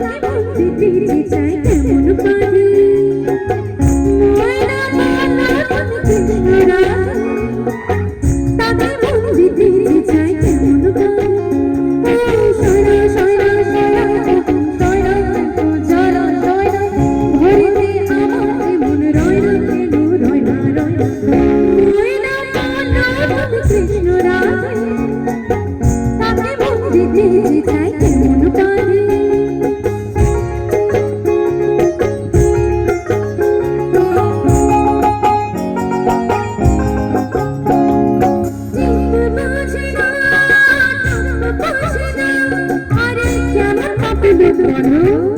তাকে মন দিতে চাই কেমন পারি ময়না বলো তুমি কৃষ্ণ রাধে তাকে মন দিতে চাই কেমন পারি সয়না সয়না সয়না সয়না জরা সয়না ভরিতে আমার মন রয়না কেন রয়না রয়না ময়না বলো তুমি কৃষ্ণ রাধে তাকে মন দিতে চাই কেমন পারি Hello.